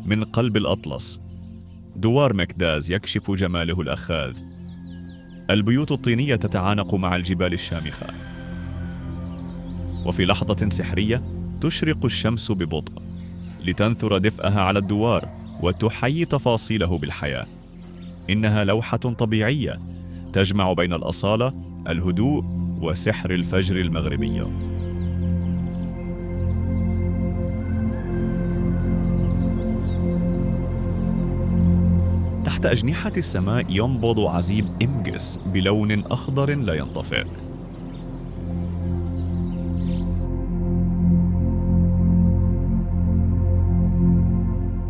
من قلب الأطلس. دوار مكداز يكشف جماله الأخاذ. البيوت الطينية تتعانق مع الجبال الشامخة، وفي لحظة سحرية تشرق الشمس ببطء لتنثر دفئها على الدوار وتحيي تفاصيله بالحياة. إنها لوحة طبيعية تجمع بين الأصالة، الهدوء، وسحر الفجر المغربي. تحت أجنحة السماء ينبض عزيم إمجس بلون أخضر لا ينطفئ.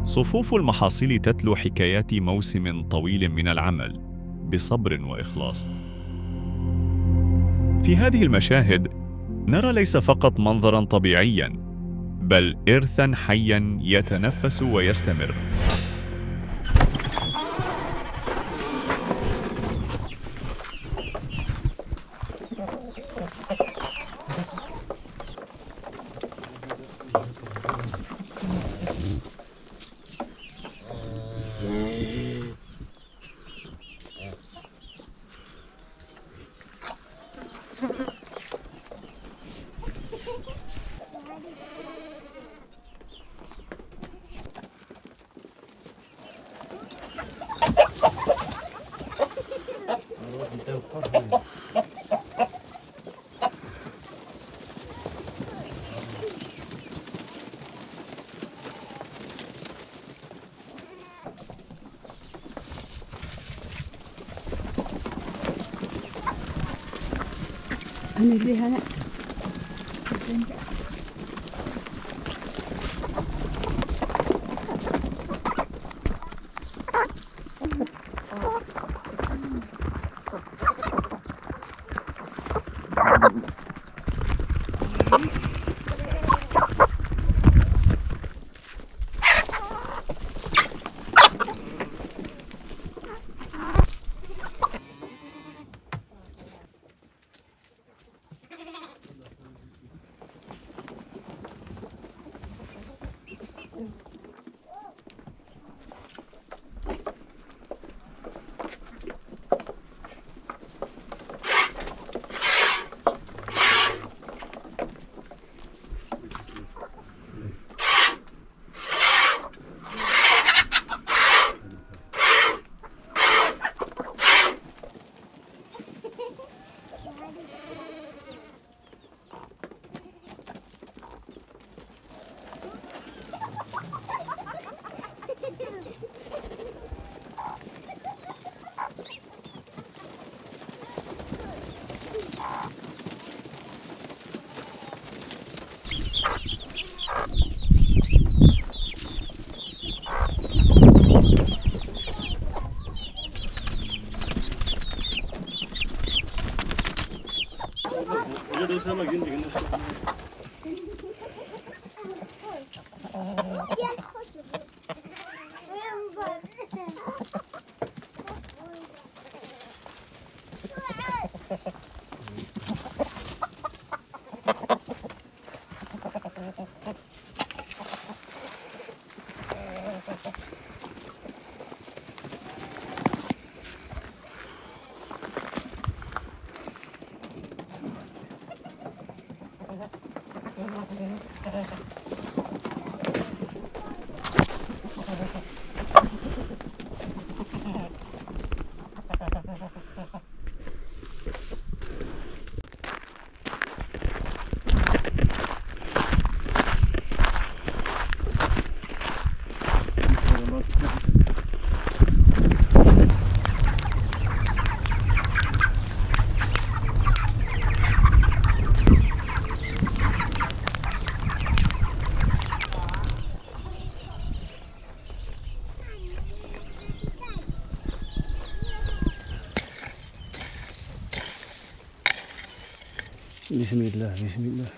صفوف المحاصيل تتلو حكايات موسم طويل من العمل بصبر وإخلاص. في هذه المشاهد نرى ليس فقط منظرا طبيعيا، بل إرثا حيا يتنفس ويستمر. أنا اللي هنا بسم الله بسم الله.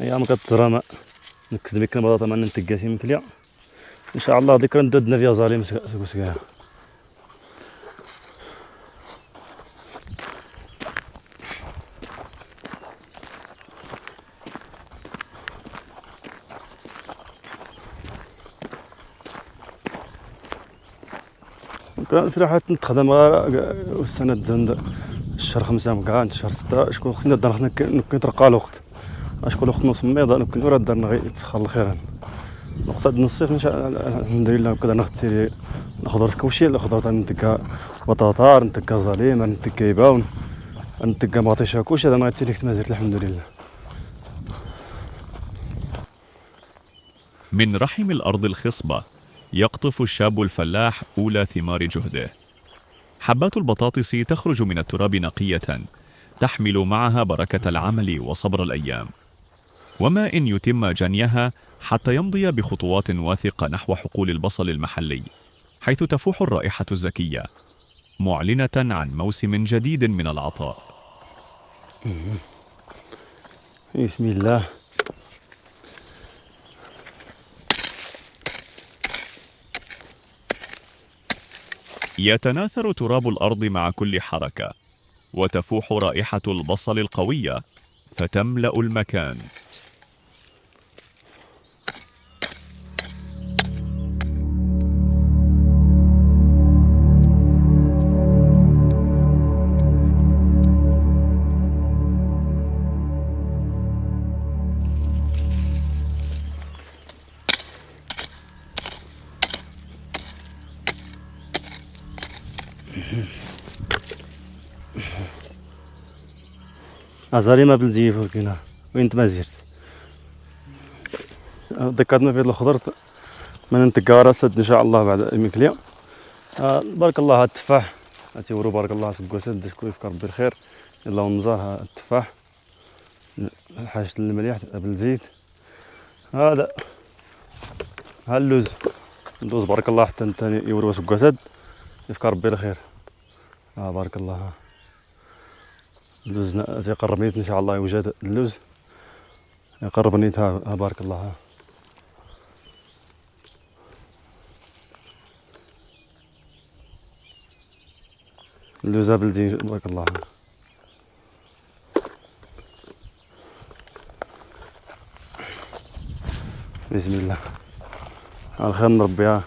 ايام كترى ما نكذب بك البطاطا ما نتقاسي مكليا ان شاء الله ذكرى ندودنا فيها ظالم سكوسكاها. كان في راحة نتخدم السنة زند الشهر 5 مكان الشهر 6 شكون خصنا درنا كنترقى الوقت اشكون وقت نص ميضا نكون ورا درنا غير تخلى خيرا وقت الصيف ان شاء الله الحمد لله كذا نختي الخضر كلشي الخضر نتكا بطاطا نتكا زليم نتكا يباون نتكا مطيشه كلشي هذا ما تيليك تمازيرت الحمد لله. من رحم الأرض الخصبة يقطف الشاب الفلاح أولى ثمار جهده. حبات البطاطس تخرج من التراب نقية تحمل معها بركة العمل وصبر الأيام، وما إن يتم جنيها حتى يمضي بخطوات واثقة نحو حقول البصل المحلي، حيث تفوح الرائحة الزكية معلنة عن موسم جديد من العطاء. بسم الله. يتناثر تراب الأرض مع كل حركة، وتفوح رائحة البصل القوية فتملأ المكان. أزاري ما بلدي فوقنا وين تمازيرت ذكرتنا في الخضر ما ننتقى راسد إن شاء الله بعد مكليا. بارك الله التفاح تيورو بارك الله سكو سد شكون يفكر بالخير اللهم زار التفاح الحاجة المليح بالزيت. هذا اللوز بارك الله حتى نتاني يورو سكو سد يفكر بالخير. بارك الله اللوز يقرب نيت ان شاء الله يوجد اللوز يقرب نيت بارك الله. اللوز بلدي بارك الله. بسم الله الخير من ربي.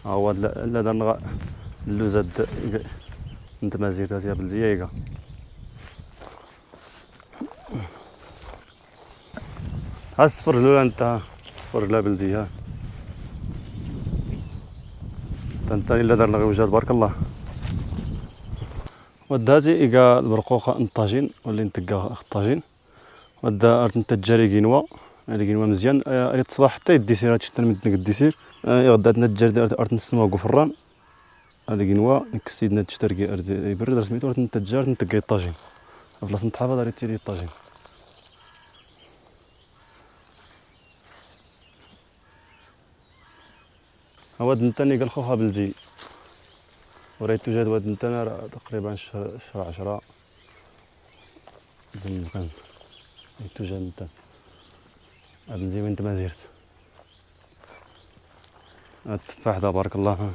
هو لا درنا اللوز انت ما زيتها يا بلدي الصفر لولا انت صفر لا بلدية انت الا درنا غير وجاد بارك الله. وداتي إيكا البرقوقة الطاجين واللي نتقا الطاجين ودا ارت انت الجاري كينوا هذه كينوا مزيان ريت تصلاح حتى يديسير هادشي حتى نمد الديسير غداتنا الجاري ارت نسمو غفران هذه كينوا نكسيدنا تشتركي ارت يبرد رسميتو ارت انت الجار نتقا الطاجين بلاصه نتحافظ على تيلي الطاجين. هواد نتاني قال خوها بلدي وريت توجد واد نتانا تقريبا شهر 10 زين كان توجد نتا بلدي وين ما زرت التفاح دا بارك الله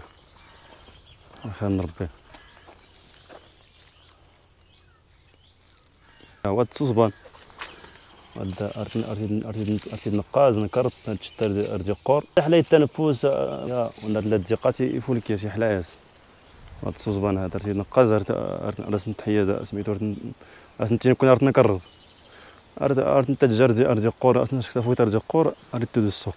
خير من ربي. واد صوصبان واد ارتيد نقاز نكرت تشتر ارجي قور حلاية التنفس يا ولا الدقات يفولك يا شي حلايس هاد الصوصبان هذا ارتيد نقاز رسم تحيه سميتو رسمتي نكون ارت نكرر ارت نتجر ارجي قور ارت نشكت فوت ارجي قور ارت تدو السوق.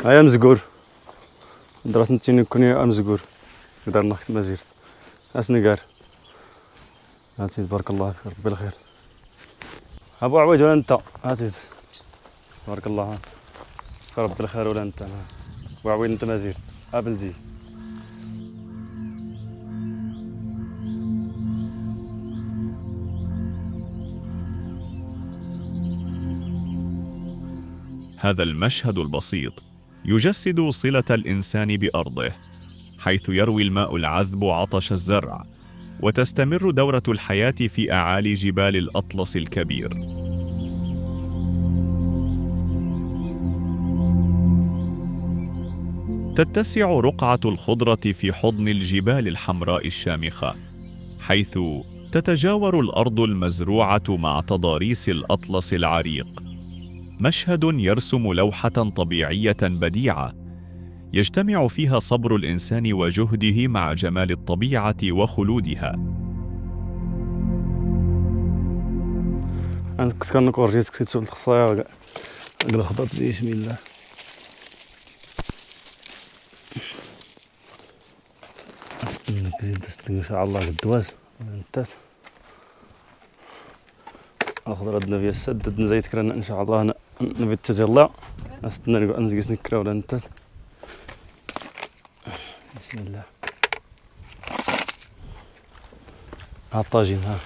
هيا مزقور دراسة نتيني كوني مزقور دارنا خت مزير اسني قار هاتي تبارك الله فيك ربي الخير. ابو عويد ولا انت هاتي تبارك الله ربي الخير ولا انت ابو عويد انت مزير ابلدي. هذا المشهد البسيط يجسد صلة الإنسان بأرضه، حيث يروي الماء العذب عطش الزرع، وتستمر دورة الحياة في أعالي جبال الأطلس الكبير. تتسع رقعة الخضرة في حضن الجبال الحمراء الشامخة، حيث تتجاور الأرض المزروعة مع تضاريس الأطلس العريق. مشهد يرسم لوحة طبيعية بديعة يجتمع فيها صبر الإنسان وجهده مع جمال الطبيعة وخلودها. عندك كان كورجيت كنت تسول الخصايا قال خضرت بسم الله. نزيد ان شاء الله الدواز انتات الخضره عندنا فيها السد نزيد كرنا ان شاء الله نبي التجلى استنى نجلس نكرا ولا انتات. بسم الله ها الطاجين ها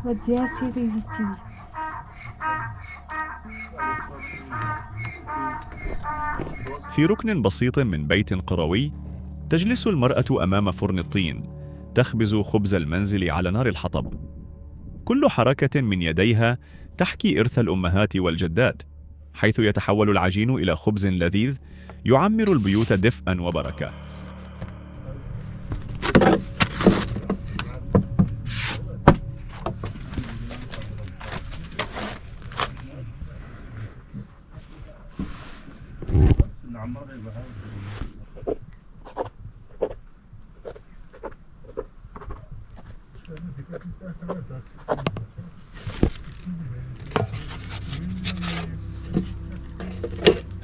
ودياتي ريتي. في ركن بسيط من بيت قروي تجلس المرأة أمام فرن الطين تخبز خبز المنزل على نار الحطب. كل حركة من يديها تحكي إرث الأمهات والجدات، حيث يتحول العجين إلى خبز لذيذ يعمر البيوت دفئا وبركة.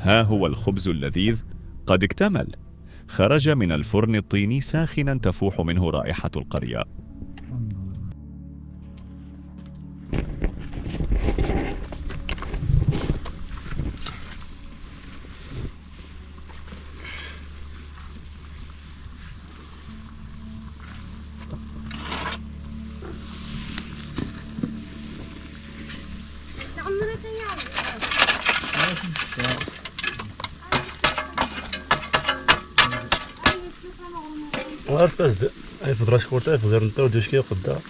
ها هو الخبز اللذيذ قد اكتمل، خرج من الفرن الطيني ساخنا تفوح منه رائحة القرية. عارف أزد أي فترة شكورتها في زر نتا ودوش كي قدا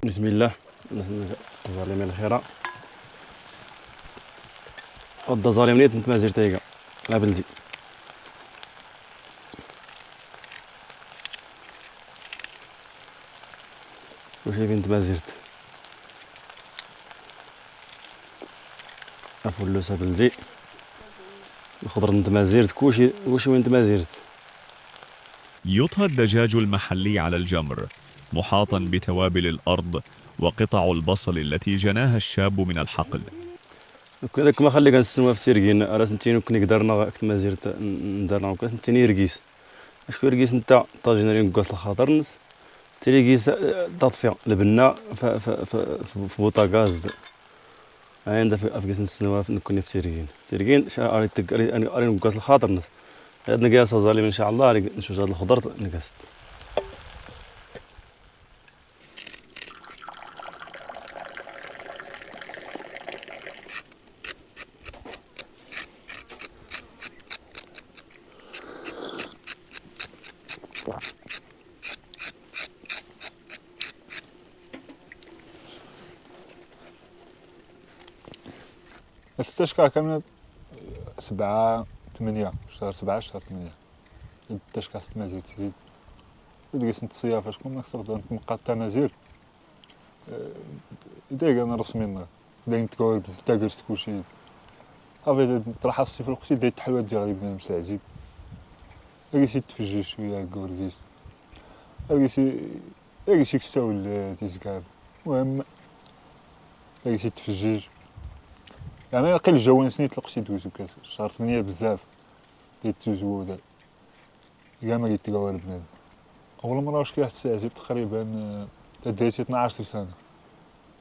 بسم الله ظالم الخيرة قد ظالم نيت نتمازير تايقا لا بلدي وشي فين تمازيرت أفولوسا بلدي الخضر نتمازيرت كوشي وين تمازيرت. يطهى الدجاج المحلي على الجمر محاطا بتوابل الأرض وقطع البصل التي جناها الشاب من الحقل. كذاك ما خلي كنستنوا في تيركين راه سنتينو كني قدرنا تمازيرت ندارنا وكاس سنتيني ركيس اشكو ركيس نتا طاجينري نقص الخاطر نس تيركيس تطفيا لبنا في بوطا غاز عند في افكاس نستنوا نكوني في تيركين شا اري نقص الخاطر نس هاد نقاس ظالم ان شاء الله نشوف هاد الخضر نقاس. التشكى كاملة 7/8 شهر 7 شهر 8 التشكى 6 مازال تزيد ديك الصيافة شكون ما تقدر تنقى التمازير دايق انا رسمي دايق تكور تاكرت كلشي صافي طرح الصيف الوقت دايت الحلوى ديال غادي بنادم العزيب لقيتي تفجر شويه كوركيس لقيتي كستاول تيزكاب المهم لقيتي تفجج يعني قل الجو نسيت لقيتي دوزو كاس شهر 8 بزاف تيتوزو كاع ما قلت كوار بنادم اول مره واش كيحس العزيب تقريبا دايتي 12 سنه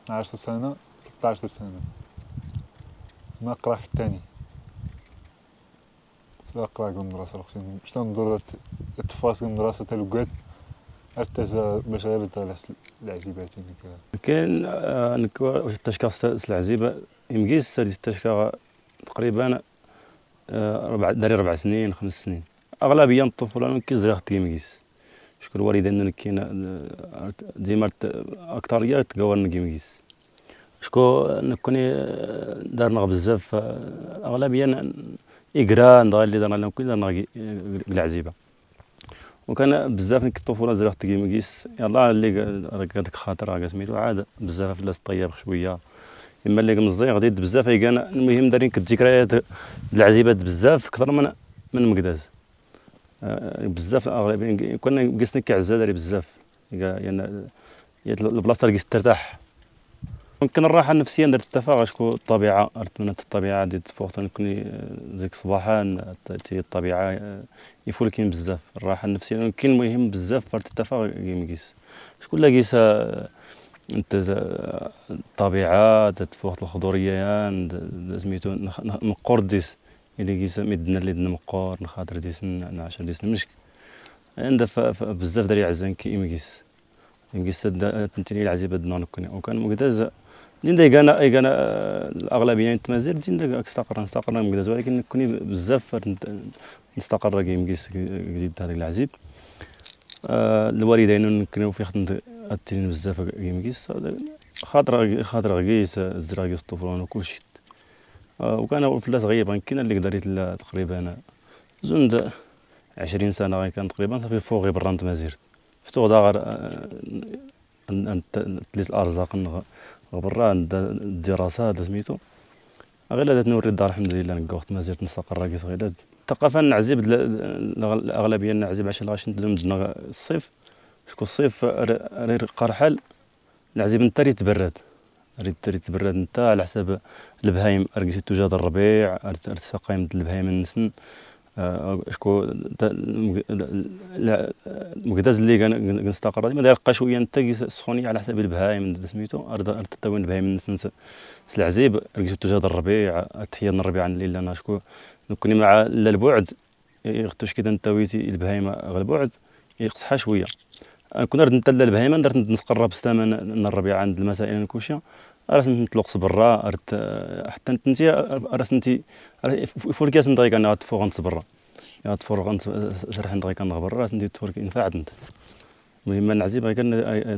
12 سنه 13 سنه ما قرا في الثاني لا قرا في المدرسه اختي شنو ندور التفاصيل المدرسه تاع الوقات حتى باش غير العزيبات كاين واش التشكا العزيبه يمكيس هذه التشكا تقريبا داري 4 سنين 5 سنين اغلبيه الطفوله ما كيزري اختي يمكيس شكون الوالدين كاين ديما اكثريه تقوى كيمكيس شكون نكوني دارنا بزاف اغلبيه يقرا نضال اللي دارنا كل دارنا العزيبه وكان بزاف ديك الطفوله زرا اختي كيمكيس يلاه اللي هذاك خاطر راه سميتو عاد بزاف فلاس طياب شويه اما اللي مزيغ غادي بزاف كان المهم دارين الذكريات العزيبات بزاف اكثر من مقداز بزاف اغلبيه كنا قسنا كعزه داري بزاف يعني البلاصه اللي ترتاح ممكن الراحه النفسيه درت التفاغ شكون الطبيعه ارتمنت الطبيعه ديت فوق نكوني زيك صباحا تي الطبيعه يفول كاين بزاف الراحه النفسيه كاين مهم بزاف فرت التفاغ كيمكيس شكون لا كيس انت الطبيعه تفوق الخضوريه سميتو مقور ديس اللي كيس مدنا اللي دنا مقور نخاطر ديس نعشر ديس المشك عند بزاف داري عزان كيمكيس يمكيس تنتني العزيبه دنا نكوني وكان مقداز دين دايق انا الاغلبيه التمازير دين دايق نستقر مقداز ولكن نكوني بزاف نستقر كيمكيس جديد هذاك العزيب الوالدين كانوا في خدمة التنين بزاف كيمكيس خاطر غيس الزرا كيس الطفولة وكلشي وكان فلاس غيبا كاين اللي قدرت تقريبا زند 20 سنة كان تقريبا صافي فوق برا نتمازير فتوغ داغر تليس الارزاق برا الدراسة سميتو غير هذا نوري الدار الحمد لله نقوخت مازيرت نستقر كيس غير هاد الثقافة نعزب الأغلبية نعزب عشان غاش ندنا الصيف شكون الصيف رير قرحل نعزب نتا ريت تبرد نتا على حساب البهايم رقيتي توجد الربيع ارتساقايم البهايم النسن شكون المقداز اللي كنستقر ما داير بقى شويه نتا السخونيه على حساب البهايم سميتو ارتتاوين البهايم النسن العزيب رقيتي توجد الربيع تحيه الربيع اللي انا شكون نكوني مع البعد يختوش كذا نتاويتي البهايمه غير البعد يقصحها شويه كنا رد نتلا البهايمه درت نتقرب بستامن الربيع عند المسائل نكوشيا راس نتلقص برا حتى انت راس انت فوركاس ندغيك انا تفوق انت برا يا تفرغ انت سرح ندغيك انا برا راس انت تفرك ينفعد انت المهم العزيب كان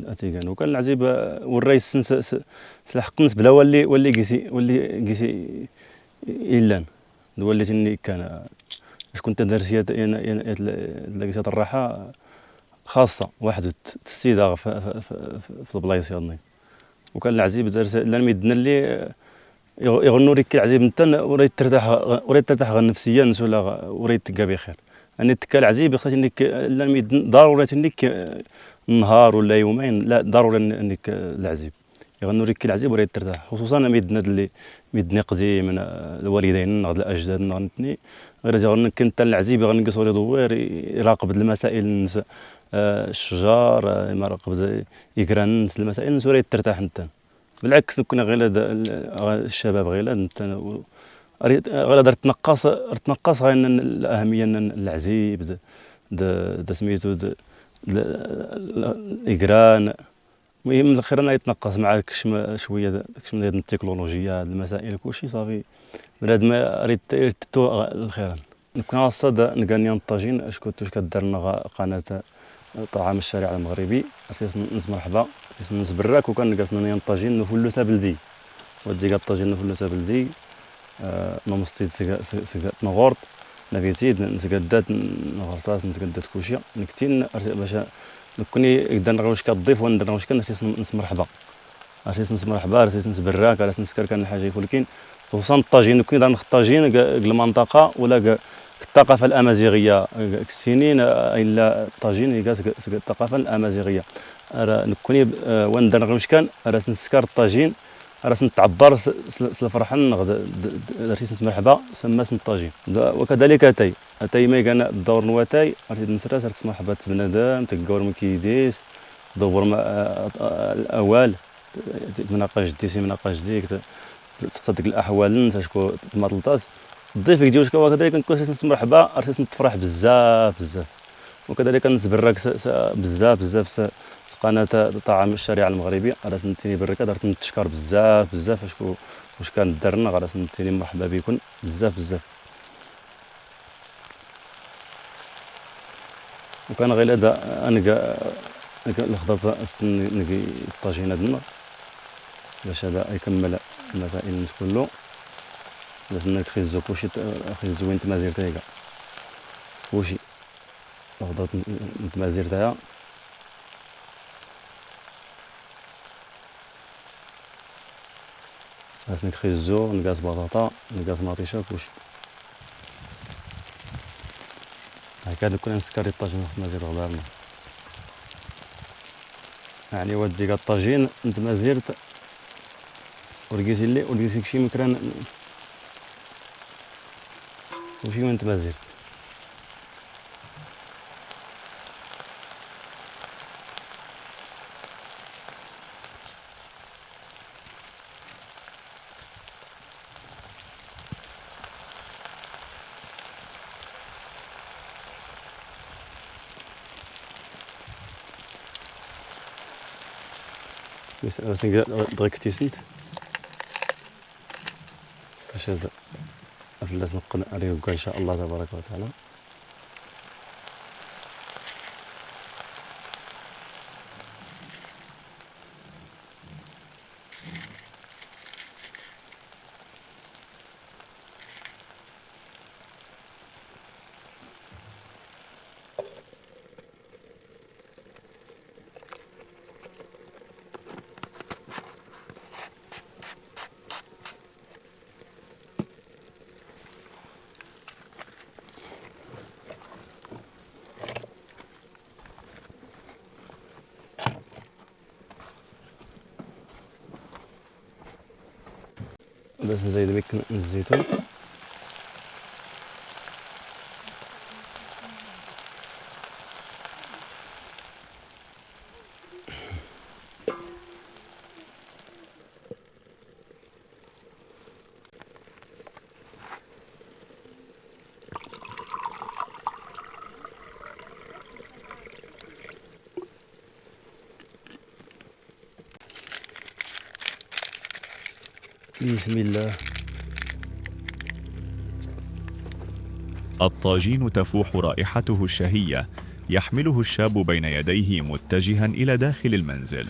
اتيكان وكان العزيب والرئيس سلحقنس بلا ولي قيسي إلان وليتني كان كنت درسيات لقيت الراحة خاصة واحد تستيداغ في البلايص يالني وكان العزيب درس لان ميدنا اللي يغنوا لك العزيب نتا وريت ترتاح نفسيا ولا وريت تلقى بخير اني تكا العزيب خاصني انك لان ضروري انك نهار ولا يومين لا ضروري انك العزيب يغنوا لك العزيب وريت ترتاح خصوصا ميدنا اللي ميدني قديم من الوالدين غد الاجداد نغنتني غير جا كنت العزيب غنقص ولي دوير يراقب المسائل الشجار يراقب يقرا الناس المسائل وريت ترتاح انت بالعكس كنا غير الشباب غير انت غير هذا تنقص غير الأهمية العزيب سميتو الإقران. المهم الأخير أنا يتنقص مع شوية ديال التكنولوجيا هاد المسائل كلشي صافي بنادم ريت الخيران. كنا الصاد نقاني الطاجين اش كدار لنا قناة طعام الشارع المغربي اساس نس مرحبا اساس نس براك وكان قاسنا الطاجين نفلوسا بلدي وديك الطاجين نفلوسا بلدي نمسطيد سقات نغورط نبيتيد نسقدات نغرطات نسقدات كلشي نكتين باش كوني قدرنا واش كضيف وندير واش كان نس مرحبا اساس نس مرحبا اساس نس براك اساس نس كان الحاجه ولكن خصوصا الطاجين كي دار الطاجين المنطقه ولا الثقافه الامازيغيه السنين الا الطاجين الثقافه الامازيغيه نكوني وندير واش كان راس نسكر الطاجين راس نتعبر الفرحان درتي نس مرحبا سماس الطاجين. وكذلك اتاي ما كان الدور نواتاي راه نسرات مرحبا بنادم تكور مكيديس دور الاوال مناقش ديسي مناقش ديك تصدق الاحوال نتا شكون تماطلطاس الضيف يجيوش وكذلك نكون نس مرحبا راسي نتفرح بزاف وكذلك نسبرك بزاف قناة طعام الشارع المغربي راس نتيني بركة درت نتشكر بزاف واش كان درنا راس نتيني مرحبا بكم بزاف. وكان غير هذا انا الخضر نقي الطاجين هذا باش هذا يكمل المسائل كله باش نخزو كلشي خزو وين تمازير تاعها كلشي الخضر تمازير تاعها باش نخزو نقاس بطاطا نقاس مطيشه كلشي هكذا كنا نسكري الطاجين تمازير غدارنا يعني وديك الطاجين نتمازيرت ولقيتي شي مكران وشي وين تمازيرت دغيا كتيسنت باش هذا لازم نقدر نريوكا ان شاء الله تبارك وتعالى. بس نزيد بك الزيتون بسم الله. الطاجين تفوح رائحته الشهية يحمله الشاب بين يديه متجها إلى داخل المنزل.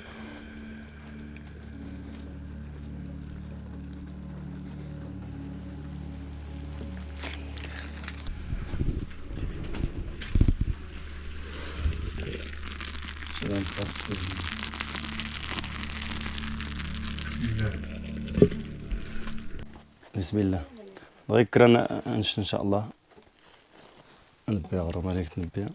بسم الله. بغيت كرا نشت ان شاء الله نبيع غرام عليك تنبيع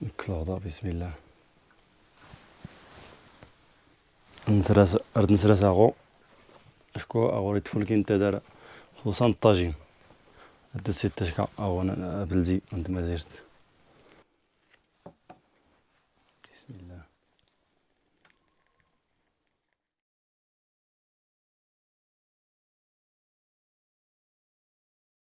نكل الغضاء. بسم الله. نسراس اغو شكو اغوري تفول كي انت دار خصوصا الطاجين هاد السيت تشكا او انا بلدي انت ما زرت بسم الله.